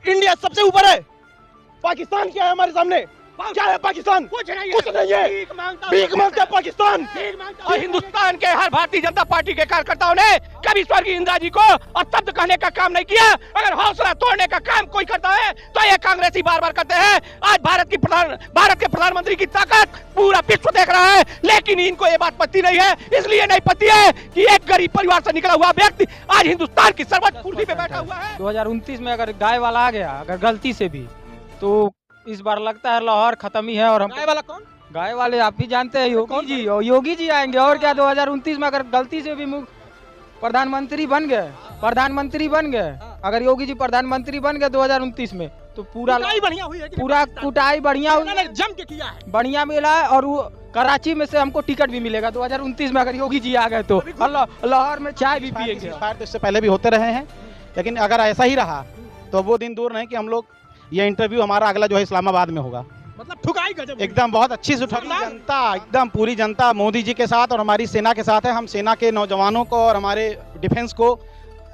India सबसे ऊपर है। पाकिस्तान क्या है हमारे सामने? क्या है पाकिस्तान? कुछ नहीं है। भीख मांगता है पाकिस्तान। और हिंदुस्तान के हर भारतीय जनता पार्टी के कार्यकर्ताओं ने कभी स्वर्गीय इंदिरा जी को अशब्द कहने का काम नहीं किया। अगर हौसला तोड़ने का काम कोई करता है तो ये कांग्रेसी बार बार करते हैं। आज भारत के प्रधानमंत्री की ताकत पूरा विश्व देख रहा है, लेकिन इनको ये बात पता नहीं है। इसलिए नहीं पता है कि एक गरीब परिवार से निकला हुआ व्यक्ति आज हिंदुस्तान की सर्वोच्च कुर्सी पे बैठा हुआ है। 2029 में अगर गाय वाला आ गया, अगर गलती से भी, तो इस बार लगता है लाहौर खत्म ही है। और हम गाय वाला कौन? गाय वाले आप भी जानते हैं, योगी जी आएंगे। और क्या 2029 में अगर गलती से भी प्रधानमंत्री बन गए, अगर योगी जी प्रधानमंत्री बन गए 2029 में, तो पूरा बढ़िया हुई है, पूरा कुटाई बढ़िया हुई, जम के किया है, बढ़िया मिला है। और वो कराची में से हमको टिकट भी मिलेगा 2029 में अगर योगी जी आ गए तो। लाहौर में चाय भी पिएंगे। तो इससे पहले भी होते रहे हैं, लेकिन अगर ऐसा ही रहा तो वो दिन दूर नहीं कि हम लोग, ये इंटरव्यू हमारा अगला जो है इस्लामाबाद में होगा। मतलब ठुकाई गजब एकदम बहुत अच्छी से जनता, एकदम पूरी जनता मोदी जी के साथ और हमारी सेना के साथ है। हम सेना के नौजवानों को और हमारे डिफेंस को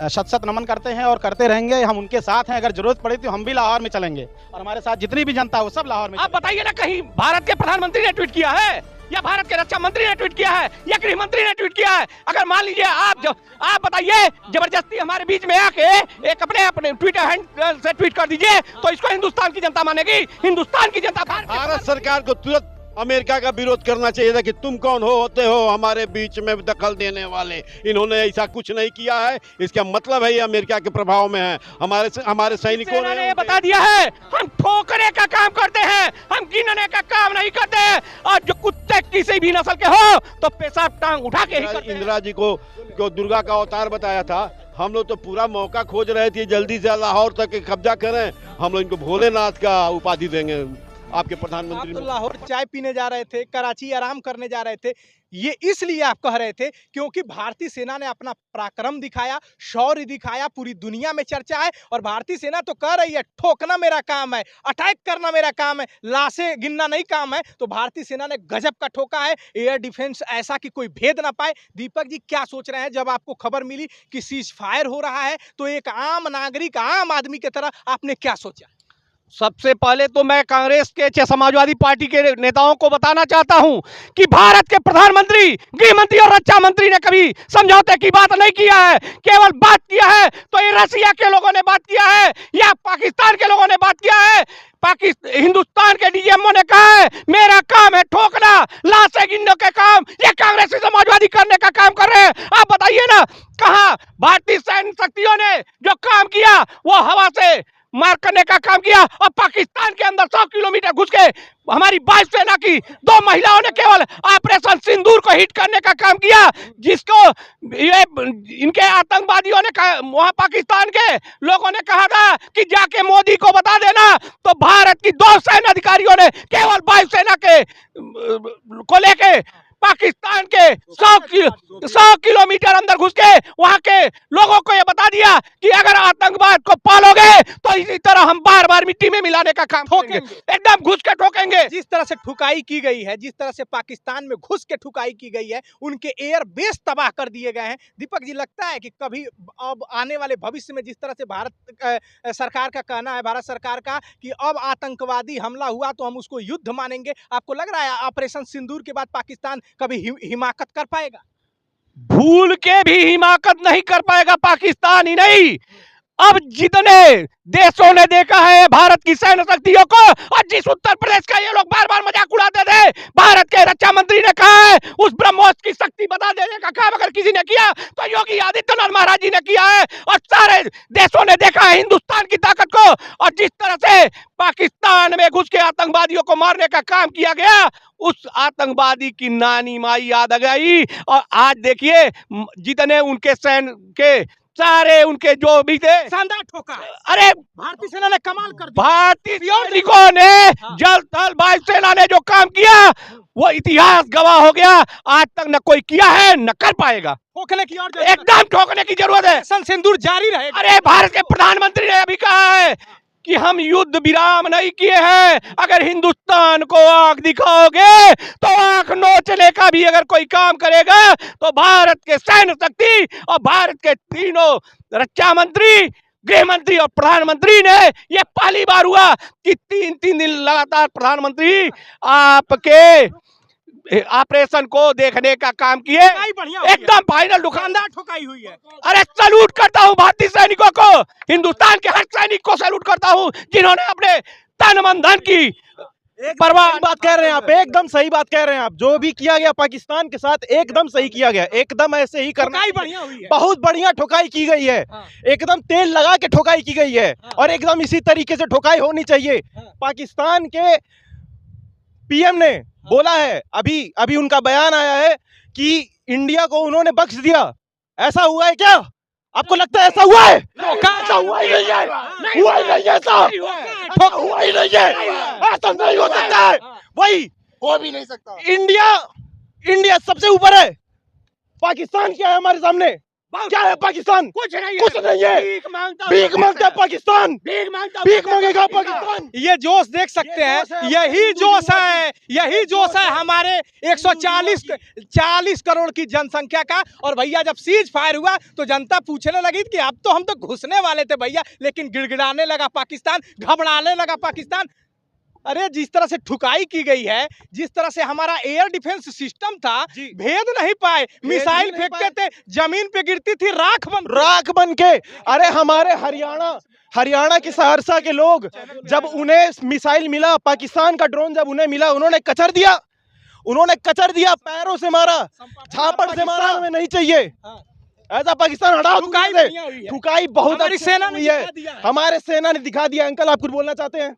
शत नमन करते हैं और करते रहेंगे। हम उनके साथ हैं, अगर जरूरत पड़ी तो हम भी लाहौर में चलेंगे और हमारे साथ जितनी भी जनता है वो सब लाहौर में। आप बताइए ना, कहीं भारत के प्रधानमंत्री ने ट्वीट किया है, या भारत के रक्षा मंत्री ने ट्वीट किया है, या गृह मंत्री ने ट्वीट किया है? अगर मान लीजिए आप बताइए, जबरदस्ती हमारे बीच में आके एक अपने ट्विटर हैंडल से ट्वीट कर दीजिए, तो इसको हिंदुस्तान की जनता मानेगी। हिंदुस्तान की जनता भारत सरकार को तुरंत अमेरिका का विरोध करना चाहिए था कि तुम कौन होते हो हमारे बीच में दखल देने वाले। इन्होंने ऐसा कुछ नहीं किया है, इसका मतलब है ये अमेरिका के प्रभाव में है। हमारे सैनिकों ने बता दिया है, हम ठोकने का काम करते हैं, हम गिनने का काम नहीं करते हैं। और जो कुत्ते किसी भी नस्ल के हो तो पेशाब टांग उठा के ही करते हैं। इंदिरा जी को दुर्गा का अवतार बताया था। हम लोग तो पूरा मौका खोज रहे थे जल्दी से लाहौर तक कब्जा करें। हम लोग इनको भोलेनाथ का उपाधि देंगे। आपके प्रधानमंत्री आप तो लाहौर चाय पीने जा रहे थे, कराची आराम करने जा रहे थे, ये इसलिए आप कह रहे थे क्योंकि भारतीय सेना ने अपना पराक्रम दिखाया, शौर्य दिखाया, पूरी दुनिया में चर्चा है। और भारतीय सेना तो कह रही है ठोकना मेरा काम है, अटैक करना मेरा काम है, लाशें गिनना नहीं काम है। तो भारतीय सेना ने गजब का ठोका है, एयर डिफेंस ऐसा कि कोई भेद ना पाए। दीपक जी क्या सोच रहे हैं जब आपको खबर मिली कि सीज फायर हो रहा है, तो एक आम नागरिक, आम आदमी की तरह आपने क्या सोचा? सबसे पहले तो मैं कांग्रेस के समाजवादी पार्टी के नेताओं को बताना चाहता हूं कि भारत के प्रधानमंत्री, गृह मंत्री और रक्षा मंत्री ने कभी समझौते की बात नहीं किया है। केवल बात किया है तो ये रसिया के लोगों ने बात किया है या पाकिस्तान के लोगों ने बात किया है। हिंदुस्तान के डीजीएमओ ने कहा है मेरा काम है ठोकना, लाशें गिनने का काम ये कांग्रेसी समाजवादी करने का काम कर रहे हैं। आप बताइए ना, कहां भारतीय सैन्य शक्तियों ने जो काम किया वो हवा से मार करने का काम किया, और पाकिस्तान के अंदर 100 किलोमीटर घुस के हमारी वायुसेना की 2 महिलाओं ने केवल ऑपरेशन सिंदूर को हिट करने का काम किया, जिसको ये इनके आतंकवादियों ने वहां पाकिस्तान के लोगों ने कहा था कि जाके मोदी को बता देना। तो भारत की 2 सैन्य अधिकारियों ने केवल वायुसेना के को लेके पाकिस्तान के 100 किलोमीटर अंदर घुस के वहां के लोगों को ये बता दिया कि अगर आतंकवाद को पालोगे तो इसी तरह हम बार बार मिट्टी में मिलाने का काम ठोकेंगे, एकदम घुस के ठोकेंगे। जिस तरह से ठुकाई की गई है, जिस तरह से पाकिस्तान में घुस के ठुकाई की गई है, उनके एयर बेस तबाह कर दिए गए हैं। दीपक जी लगता है कि कभी अब आने वाले भविष्य में जिस तरह से भारत सरकार का कहना है, भारत सरकार का, कि अब आतंकवादी हमला हुआ तो हम उसको युद्ध मानेंगे, आपको लग रहा है ऑपरेशन सिंदूर के बाद पाकिस्तान कभी हिमाकत कर पाएगा? भूल के भी हिमाकत नहीं कर पाएगा पाकिस्तान ही नहीं। अब जितने देशों ने देखा है भारत की सैन्य शक्तियों को, और जिस उत्तर प्रदेश का ये लोग बार बार मजाक उड़ाते थे, भारत के रक्षा मंत्री ने कहा है उस ब्रह्मोस की शक्ति बता देने का काम अगर किसी ने किया तो योगी आदित्यनाथ महाराज जी ने किया है। और सारे देशों ने देखा है हिंदुस्तान की ताकत को, और जिस तरह से पाकिस्तान में घुस के आतंकवादियों को मारने का काम किया गया, उस आतंकवादी की नानी माई याद आ गई। और आज देखिए जितने उनके सैन्य के सारे उनके जो भी थे शानदार ठोका। अरे भारतीय सेना ने कमाल कर दिया। भारतीय सैनिकों ने जल थल वायुसेना ने जो काम किया वो इतिहास गवाह हो गया। आज तक न कोई किया है न कर पाएगा। ठोकने की और एकदम ठोकने की जरूरत है। सिंदूर जारी रहेगा। अरे भारत के प्रधानमंत्री ने अभी कहा है कि हम युद्ध विराम नहीं किए हैं, अगर हिंदुस्तान को आंख दिखाओगे तो आंख नोचने का भी अगर कोई काम करेगा तो भारत के सैन्य शक्ति और भारत के तीनों रक्षा मंत्री, गृह मंत्री और प्रधानमंत्री ने ये पहली बार हुआ कि 3-3 दिन लगातार प्रधानमंत्री आपके ऑपरेशन को देखने का काम किए। एकदम फाइनल दुकानदार ठुकाई हुई है। अरे सैल्यूट करता हूं भारतीय सैनिकों को, हिंदुस्तान के हर सैनिक को सैल्यूट करता हूं जिन्होंने अपने तन मन धन की परवाह। बात कह रहे हैं आप, एकदम सही बात कह रहे हैं आप। जो भी किया गया पाकिस्तान के साथ एकदम सही किया गया, एकदम ऐसे ही करना। ठुकाई बढ़िया हुई है। बहुत बढ़िया ठुकाई की गई है, एकदम तेल लगा के ठुकाई की गई है और एकदम इसी तरीके से ठुकाई होनी चाहिए। पाकिस्तान के पीएम ने बोला है, अभी उनका बयान आया है कि इंडिया को उन्होंने बख्श दिया। ऐसा हुआ है क्या? आपको लगता है ऐसा हुआ है? ऐसा हुआ ही नहीं है, हुआ ही नहीं है, ऐसा हुआ ही नहीं है, ऐसा नहीं हो सकता है। वही हो भी नहीं सकता। इंडिया सबसे ऊपर है। पाकिस्तान क्या है हमारे सामने? क्या है पाकिस्तान? कुछ नहीं है। भीख मांगता पाकिस्तान, भीख मांगेगा पाकिस्तान। ये जोश देख सकते हैं, यही जोश है हमारे 140 करोड़ की जनसंख्या का। और भैया जब सीज फायर हुआ तो जनता पूछने लगी कि अब तो हम तो घुसने वाले थे भैया, लेकिन गिड़गिड़ाने लगा पाकिस्तान, घबराने लगा पाकिस्तान। अरे जिस तरह से ठुकाई की गई है, जिस तरह से हमारा एयर डिफेंस सिस्टम था, भेद नहीं पाए, मिसाइल फेंकते थे, जमीन पे गिरती थी राख बन के। अरे हमारे हरियाणा के सहरसा के लोग, जब उन्हें मिसाइल मिला, पाकिस्तान का ड्रोन जब उन्हें मिला, उन्होंने कचर दिया, पैरों से मारा, झापड़ से मारा। हमें नहीं चाहिए ऐसा पाकिस्तान, हटाओ। ठुकाई बहुत हमारी सेना ने है, हमारे सेना ने दिखा दिया। अंकल आप कुछ बोलना चाहते हैं?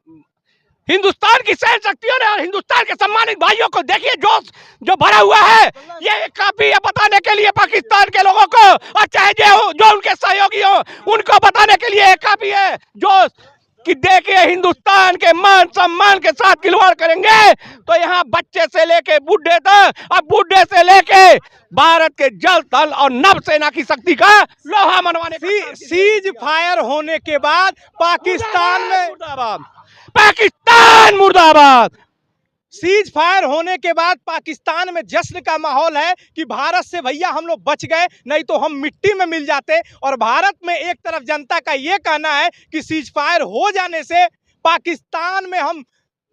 हिंदुस्तान की सैन्य शक्तियों ने और हिंदुस्तान के सम्मानित भाइयों को देखिए जोश जो भरा हुआ है। ये काफी है बताने के लिए पाकिस्तान के लोगों को, और चाहे जो उनके सहयोगी हो उनको बताने के लिए काफी है जोश कि देखिए हिंदुस्तान के मान सम्मान के साथ खिलवाड़ करेंगे तो यहाँ बच्चे से लेके बूढ़े तक, अब बूढ़े से लेके भारत के जल थल और नभ सेना की शक्ति का लोहा मनवाने। सीज फायर होने के बाद पाकिस्तान मुर्दाबाद। सीज फायर होने के बाद पाकिस्तान में जश्न का माहौल है कि भारत से भैया हम लोग बच गए, नहीं तो हम मिट्टी में मिल जाते। और भारत में एक तरफ जनता का ये कहना है कि सीज फायर हो जाने से पाकिस्तान में हम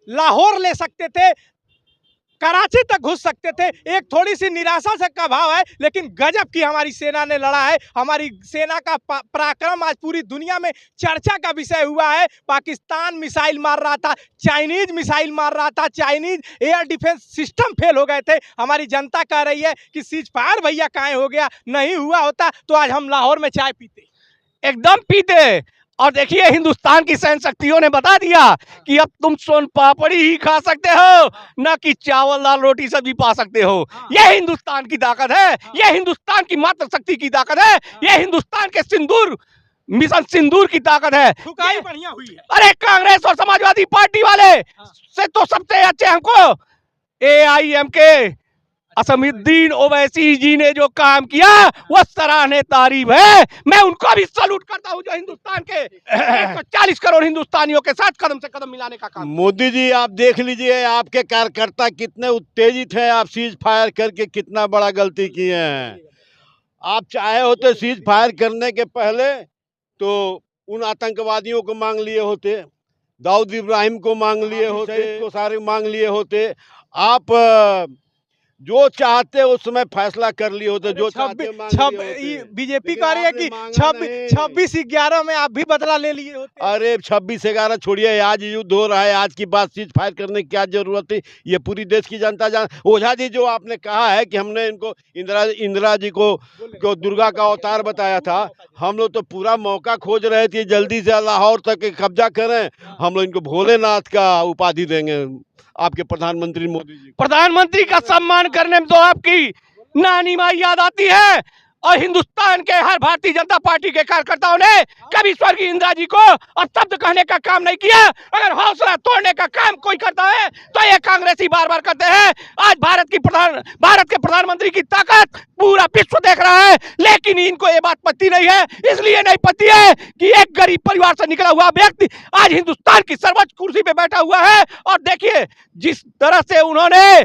लाहौर ले सकते थे, कराची तक घुस सकते थे। एक थोड़ी सी निराशा से का भाव है, लेकिन गजब की हमारी सेना ने लड़ा है। हमारी सेना का पराक्रम आज पूरी दुनिया में चर्चा का विषय हुआ है। पाकिस्तान मिसाइल मार रहा था, चाइनीज मिसाइल मार रहा था, Chinese air defence system fail हो गए थे। हमारी जनता कह रही है कि सीज फायर भैया कहाँ हो गया, नहीं हुआ होता तो आज हम लाहौर में चाय पीते, एकदम पीते। और देखिए हिंदुस्तान की सैन्य शक्तियों ने बता दिया कि अब तुम सोन पापड़ी ही खा सकते हो, न कि चावल दाल रोटी सब्जी पा सकते हो। यह हिंदुस्तान की ताकत है, यह हिंदुस्तान की मातृ शक्ति की ताकत है, यह हिंदुस्तान के मिशन सिंदूर की ताकत है। ठुकाई बढ़िया हुई है। अरे कांग्रेस और समाजवादी पार्टी वाले से तो सबसे अच्छे हमको AIM के असमुद्दीन ओवैसी जी ने जो काम किया वो सराहनीय तारीफ है। मैं उनको भी सैल्यूट करता हूं जो हिंदुस्तान के 140 करोड़ हिंदुस्तानियों के साथ कदम से कदम मिलाने का काम। मोदी जी आप देख लीजिए आपके कार्यकर्ता कितने उत्तेजित हैं, आप सीज फायर करके कितना बड़ा गलती किए हैं। आप चाहे होते सीज फायर करने के पहले तो उन आतंकवादियों को मांग लिए होते, दाऊद इब्राहिम को मांग लिए होते, को सारे मांग लिए होते। आप जो चाहते उस समय फैसला कर लिए होते, जो चाहते बीजेपी कह रही है कि 26/11 में आप भी बदला ले लिए होते। अरे 26/11 छोड़िए, आज युद्ध हो रहा है, आज की बात सीज फायर करने की क्या जरूरत थी? ये पूरी देश की जनता जान। ओझा जी जो आपने कहा है कि हमने इनको इंदिरा जी को दुर्गा का अवतार बताया था, हम लोग तो पूरा मौका खोज रहे थे जल्दी से लाहौर तक कब्जा करें, हम लोग इनको भोलेनाथ का उपाधि देंगे आपके प्रधानमंत्री मोदी जी। प्रधानमंत्री का सम्मान करने में तो आपकी नानी माँ याद आती है, और हिंदुस्तान के हर भारतीय जनता पार्टी के कार्यकर्ताओं ने कभी स्वर्गीय इंदिरा जी को अपशब्द कहने का काम नहीं किया। अगर हौसला तोड़ने का काम कोई करता है तो ये कांग्रेसी बार बार करते हैं। आज भारत के प्रधानमंत्री की ताकत पूरा विश्व देख रहा है, लेकिन इनको ये बात पता नहीं है। इसलिए नहीं पता है कि एक गरीब परिवार से निकला हुआ व्यक्ति आज हिंदुस्तान की सर्वोच्च कुर्सी पे बैठा हुआ है। और देखिए जिस तरह से उन्होंने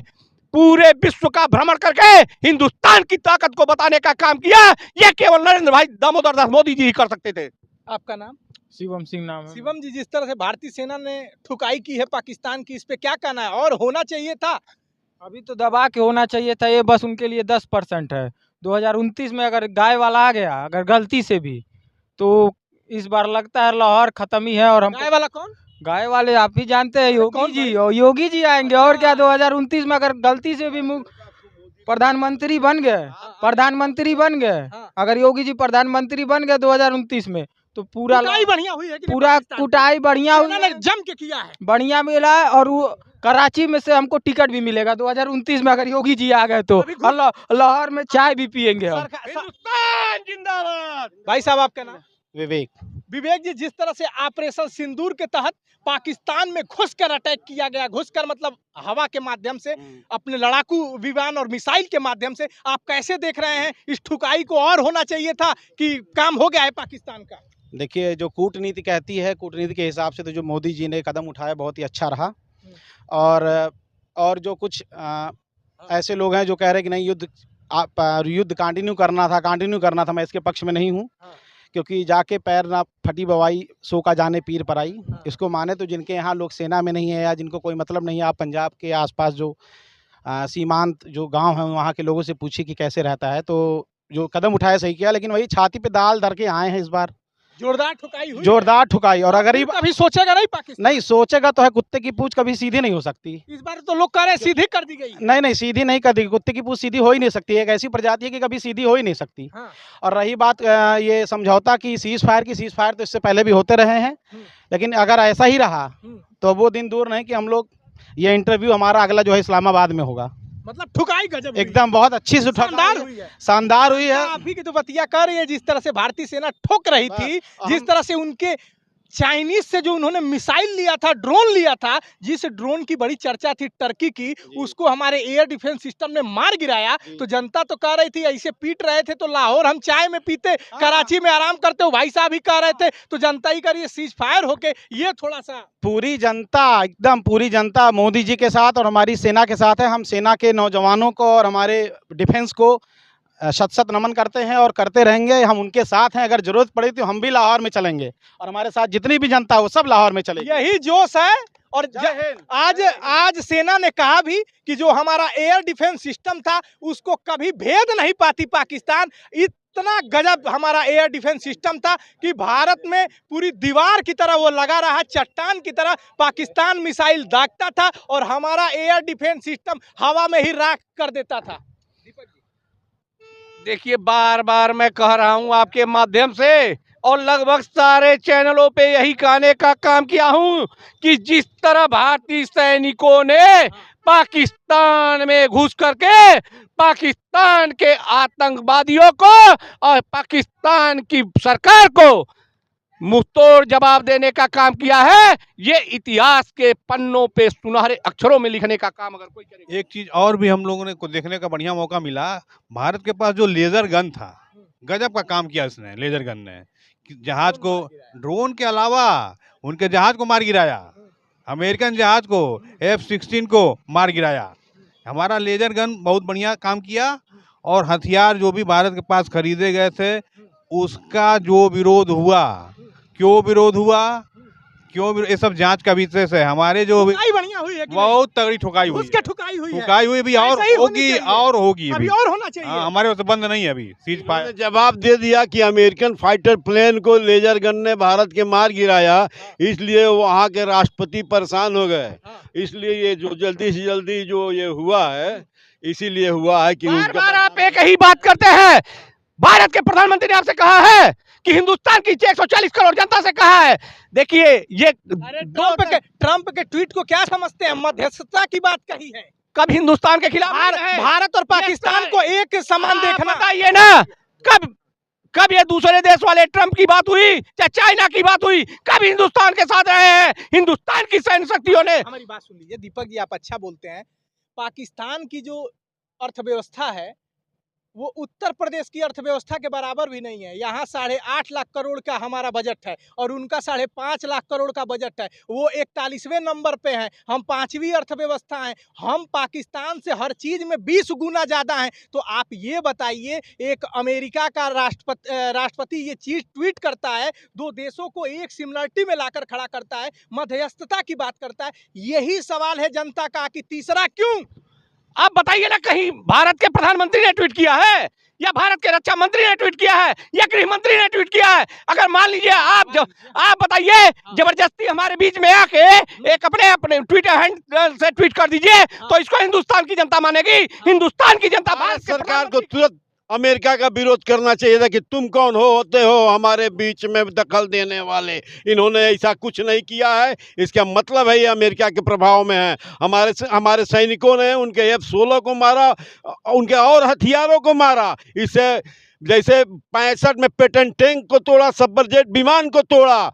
पूरे विश्व का भ्रमण करके हिंदुस्तान की ताकत को बताने का काम किया, यह केवल नरेंद्र भाई दामोदर दास मोदी जी ही कर सकते थे। आपका नाम? शिवम सिंह नाम है। शिवम जी, जिस तरह से भारतीय सेना ने ठुकाई की है पाकिस्तान की, इस पे क्या कहना है? और होना चाहिए था? अभी तो दबा के होना चाहिए था, ये बस उनके लिए 10% है। 2029 में अगर गाय वाला आ गया अगर गलती से भी, तो इस बार लगता है लाहौर खत्म ही है। और हम गाय वाला कौन? गाय वाले आप ही जानते हैं, योगी कौन जी। और योगी जी आएंगे और क्या। 2029 में अगर गलती से भी प्रधानमंत्री बन गए, प्रधानमंत्री बन गए, हाँ। अगर योगी जी प्रधानमंत्री बन गए 2029 में, तो पूरा कुटाई बढ़िया हुई है कि नहीं पूरा पाकिस्तान की? कुटाई बढ़िया सेना ने हुई, जम के किया है। बढ़िया मिला है। और वो कराची में से हमको टिकट भी मिलेगा 2029 में, अगर योगी जी आ गए तो। अभी घुस- लाहौर में चाय भी पियेंगे हम। हिंदुस्तान जिंदाबाद। भाई साहब, आपका नाम? विवेक। विवेक जी, जिस तरह से ऑपरेशन सिंदूर के तहत पाकिस्तान में घुसकर अटैक किया गया, घुसकर मतलब हवा के माध्यम से, अपने लड़ाकू विमान और मिसाइल के माध्यम से, आप कैसे देख रहे हैं इस ठुकाई को? और होना चाहिए था कि काम हो गया है पाकिस्तान का? देखिए, जो कूटनीति कहती है, कूटनीति के हिसाब से तो जो मोदी जी ने कदम उठाया बहुत ही अच्छा रहा। और जो कुछ ऐसे लोग हैं जो कह रहे हैं कि नहीं, युद्ध कंटिन्यू करना था, मैं इसके पक्ष में नहीं हूँ। क्योंकि जाके पैर ना फटी बवाई सो का जाने पीर पर आई। इसको माने तो जिनके यहाँ लोग सेना में नहीं है या जिनको कोई मतलब नहीं है, आप पंजाब के आसपास जो सीमांत जो गांव हैं वहाँ के लोगों से पूछिए कि कैसे रहता है। तो जो कदम उठाया सही किया, लेकिन वही छाती पे दाल धर के आए हैं इस बार। जोरदार ठुकाई हुई। जोरदार ठुकाई। और अगर कभी सोचेगा नहीं पाकिस्तान? नहीं सोचेगा तो है, कुत्ते की पूंछ कभी सीधी नहीं हो सकती। इस बार तो लोग कह रहे हैं सीधी कर दी गई। नहीं, सीधी नहीं कर दी। कुत्ते की पूंछ सीधी हो ही नहीं सकती है। एक ऐसी प्रजाति है कि कभी सीधी हो ही नहीं सकती। हाँ। और रही बात ये समझौता की, सीज फायर तो इससे पहले भी होते रहे हैं। लेकिन अगर ऐसा ही रहा तो वो दिन दूर नहीं कि हम लोग, ये इंटरव्यू हमारा अगला जो है इस्लामाबाद में होगा। मतलब ठुकाई गजब हुई। एकदम बहुत अच्छी से शानदार हुई है। शानदार हुई है। आप ही की तो बतिया कर रही है, जिस तरह से भारतीय सेना ठोक रही थी, जिस तरह से उनके चाइनीज से जो उन्होंने मिसाइल लिया था, ड्रोन लिया था, जिस ड्रोन की बड़ी चर्चा थी टर्की की, उसको हमारे एयर डिफेंस सिस्टम ने मार गिराया। तो जनता तो कह रही थी ऐसे पीट रहे थे तो लाहौर हम चाय में पीते, कराची में आराम करते हो, भाई साहब ही कह रहे थे। तो जनता ही करिए सीज फायर होके, ये थोड़ा सा पूरी जनता, एकदम पूरी जनता मोदी जी के साथ और हमारी सेना के साथ है। हम सेना के नौजवानों को और हमारे डिफेंस को शत नमन करते हैं और करते रहेंगे। हम उनके साथ हैं, अगर जरूरत पड़ी तो हम भी लाहौर में चलेंगे और हमारे साथ जितनी भी जनता है वो सब लाहौर में चलेगी। यही जोश है। और आज सेना ने कहा भी कि जो हमारा एयर डिफेंस सिस्टम था उसको कभी भेद नहीं पाती पाकिस्तान। इतना गजब हमारा एयर डिफेंस सिस्टम था कि भारत में पूरी दीवार की तरह वो लगा रहा, चट्टान की तरह पाकिस्तान मिसाइल दागता था और हमारा एयर डिफेंस सिस्टम हवा में ही राख कर देता था। देखिए, बार बार मैं कह रहा हूं आपके माध्यम से और लगभग सारे चैनलों पे यही कहने का काम किया हूं कि जिस तरह भारतीय सैनिकों ने पाकिस्तान में घुस करके पाकिस्तान के आतंकवादियों को और पाकिस्तान की सरकार को मुंहतोड़ जवाब देने का काम किया है, ये इतिहास के पन्नों पे सुनहरे अक्षरों में लिखने का काम अगर कोई करेगा। एक चीज और भी हम लोगों ने को देखने का बढ़िया मौका मिला। भारत के पास जो लेजर गन था, गजब का काम किया इसने, लेजर गन ने जहाज को, ड्रोन के अलावा उनके जहाज को मार गिराया, अमेरिकन जहाज को, F-16 को मार गिराया। हमारा लेजर गन बहुत बढ़िया काम किया। और हथियार जो भी भारत के पास खरीदे गए थे उसका जो विरोध हुआ, क्यों विरोध हुआ, ये सब जांच का विषय है। हमारे जो बढ़िया हुई है कि बहुत तगड़ी ठुकाई हुई उसके ठुकाई हुई है। ठुकाई हुई भी और ऐसा ही होनी होगी चाहिए। और होगी अभी भी। और होना चाहिए। हमारे वहाँ से बंद नहीं है अभी सीज फायर। उन्होंने जवाब दे दिया कि अमेरिकन फाइटर प्लेन को लेजर गन ने भारत के मार गिराया, इसलिए वहाँ के राष्ट्रपति परेशान हो गए। इसलिए ये जो जल्दी से जल्दी जो ये हुआ है, इसीलिए हुआ है कि बार बार आप एक ही बात करते हैं। भारत के प्रधानमंत्री ने आपसे कहा है कि हिंदुस्तान की 140 करोड़ जनता से कहा है। देखिए, ये अरे ट्रंप के ट्वीट को क्या समझते हैं? मध्यस्थता की बात कही है। कब हिंदुस्तान के खिलाफ भारत और पाकिस्तान को एक समान देखना। बताइए ना, कब ये दूसरे देश वाले ट्रंप की बात हुई, चाहे चाइना की बात हुई, कब हिंदुस्तान के साथ रहे हैं हिंदुस्तान की सैन्य शक्तियों ने? हमारी बात सुन लीजिए दीपक जी, आप अच्छा बोलते हैं। पाकिस्तान की जो अर्थव्यवस्था है वो उत्तर प्रदेश की अर्थव्यवस्था के बराबर भी नहीं है। यहाँ 8.5 लाख करोड़ का हमारा बजट है और उनका 5.5 लाख करोड़ का बजट है। वो 41वें नंबर पे हैं, हम 5वीं अर्थव्यवस्था हैं। हम पाकिस्तान से हर चीज़ में 20 गुना ज़्यादा हैं। तो आप ये बताइए, एक अमेरिका का राष्ट्रपति ये चीज़ ट्वीट करता है, दो देशों को एक सिमिलरिटी में लाकर खड़ा करता है, मध्यस्थता की बात करता है। यही सवाल है जनता का कि तीसरा क्यों? आप बताइए ना, कहीं भारत के प्रधानमंत्री ने ट्वीट किया है, या भारत के रक्षा मंत्री ने ट्वीट किया है, या गृह मंत्री ने ट्वीट किया है? अगर मान लीजिए आप बताइए, जबरदस्ती हमारे बीच में आके एक अपने ट्विटर हैंडल से ट्वीट कर दीजिए, तो इसको हिंदुस्तान की जनता मानेगी? हिंदुस्तान की जनता भारत के सरकार को तुरंत अमेरिका का विरोध करना चाहिए था कि तुम कौन होते हो हमारे बीच में दखल देने वाले। इन्होंने ऐसा कुछ नहीं किया है। इसका मतलब है ये अमेरिका के प्रभाव में है। हमारे सैनिकों ने उनके F-16 को मारा, उनके और हथियारों को मारा। इससे जैसे 65 में पेटेंट टैंक को तोड़ा, सुपरजेट विमान को तोड़ा,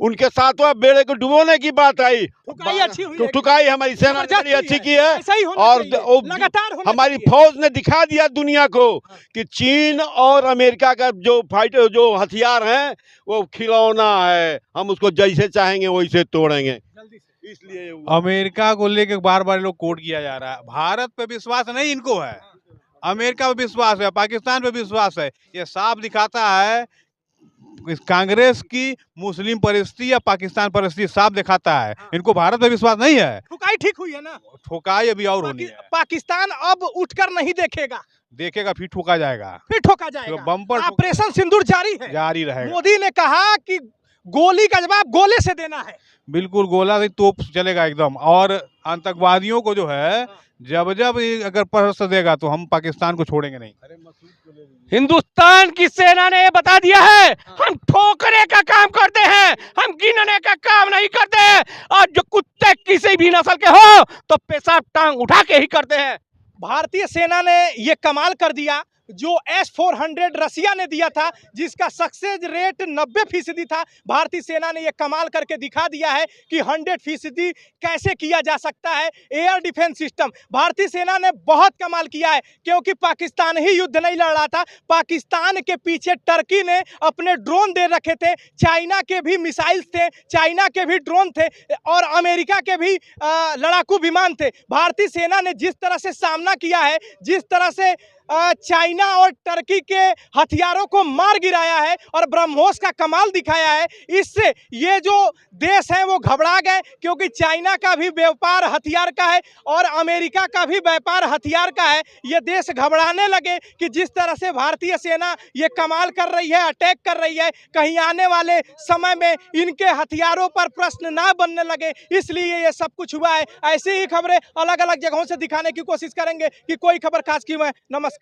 उनके 7वां बेड़े को डुबोने की बात आई। ठुकाई अच्छी हुई है, ठुकाई हमारी सेना ने बड़ी अच्छी की है। ऐसा ही होना और चाहिए, लगातार होना हमारी चाहिए। फौज ने दिखा दिया दुनिया को कि चीन और अमेरिका का जो हथियार हैं वो खिलौना है। हम उसको जैसे चाहेंगे वैसे तोड़ेंगे। इसलिए अमेरिका को लेके बार बार लोग कोट किया जा रहा है। भारत पे विश्वास नहीं इनको है, अमेरिका पे विश्वास है, पाकिस्तान पे विश्वास है। ये साफ दिखाता है इस कांग्रेस की मुस्लिम परिस्थिति या पाकिस्तान परिस्थिति साफ दिखाता है। इनको भारत पे विश्वास नहीं है। ठुकाई ठीक हुई है ना? ठोकाई अभी और होनी है। पाकिस्तान अब उठकर नहीं देखेगा, देखेगा फिर ठोका जाएगा, फिर ठोका जाएगा। बम्पर ऑपरेशन सिंदूर जारी है, जारी रहेगा। मोदी ने कहा कि गोली का जवाब गोले से देना है। बिल्कुल, गोला से तोप चलेगा एकदम। और आतंकवादियों को जो है जब ये अगर परस्त देगा तो हम पाकिस्तान को छोड़ेंगे नहीं। हिंदुस्तान की सेना ने ये बता दिया है, हम ठोकने का काम करते हैं, हम गिनने का काम नहीं करते हैं। और जो कुत्ते किसी भी नस्ल के हो तो पेशाब टांग उठा के ही करते हैं। भारतीय सेना ने ये कमाल कर दिया। जो S-400 रसिया ने दिया था, जिसका सक्सेस रेट 90% था, भारतीय सेना ने यह कमाल करके दिखा दिया है कि 100% कैसे किया जा सकता है। एयर डिफेंस सिस्टम भारतीय सेना ने बहुत कमाल किया है, क्योंकि पाकिस्तान ही युद्ध नहीं लड़ रहा था। पाकिस्तान के पीछे टर्की ने अपने ड्रोन दे रखे थे, चाइना के भी मिसाइल्स थे, चाइना के भी ड्रोन थे और अमेरिका के भी लड़ाकू विमान थे। भारतीय सेना ने जिस तरह से सामना किया है, जिस तरह से चाइना और टर्की के हथियारों को मार गिराया है और ब्रह्मोस का कमाल दिखाया है, इससे ये जो देश हैं वो घबरा गए, क्योंकि चाइना का भी व्यापार हथियार का है और अमेरिका का भी व्यापार हथियार का है। ये देश घबराने लगे कि जिस तरह से भारतीय सेना ये कमाल कर रही है, अटैक कर रही है, कहीं आने वाले समय में इनके हथियारों पर प्रश्न ना बनने लगे, इसलिए ये सब कुछ हुआ है। ऐसी ही खबरें अलग अलग जगहों से दिखाने की कोशिश करेंगे कि कोई खबर खास क्यों है। नमस्कार।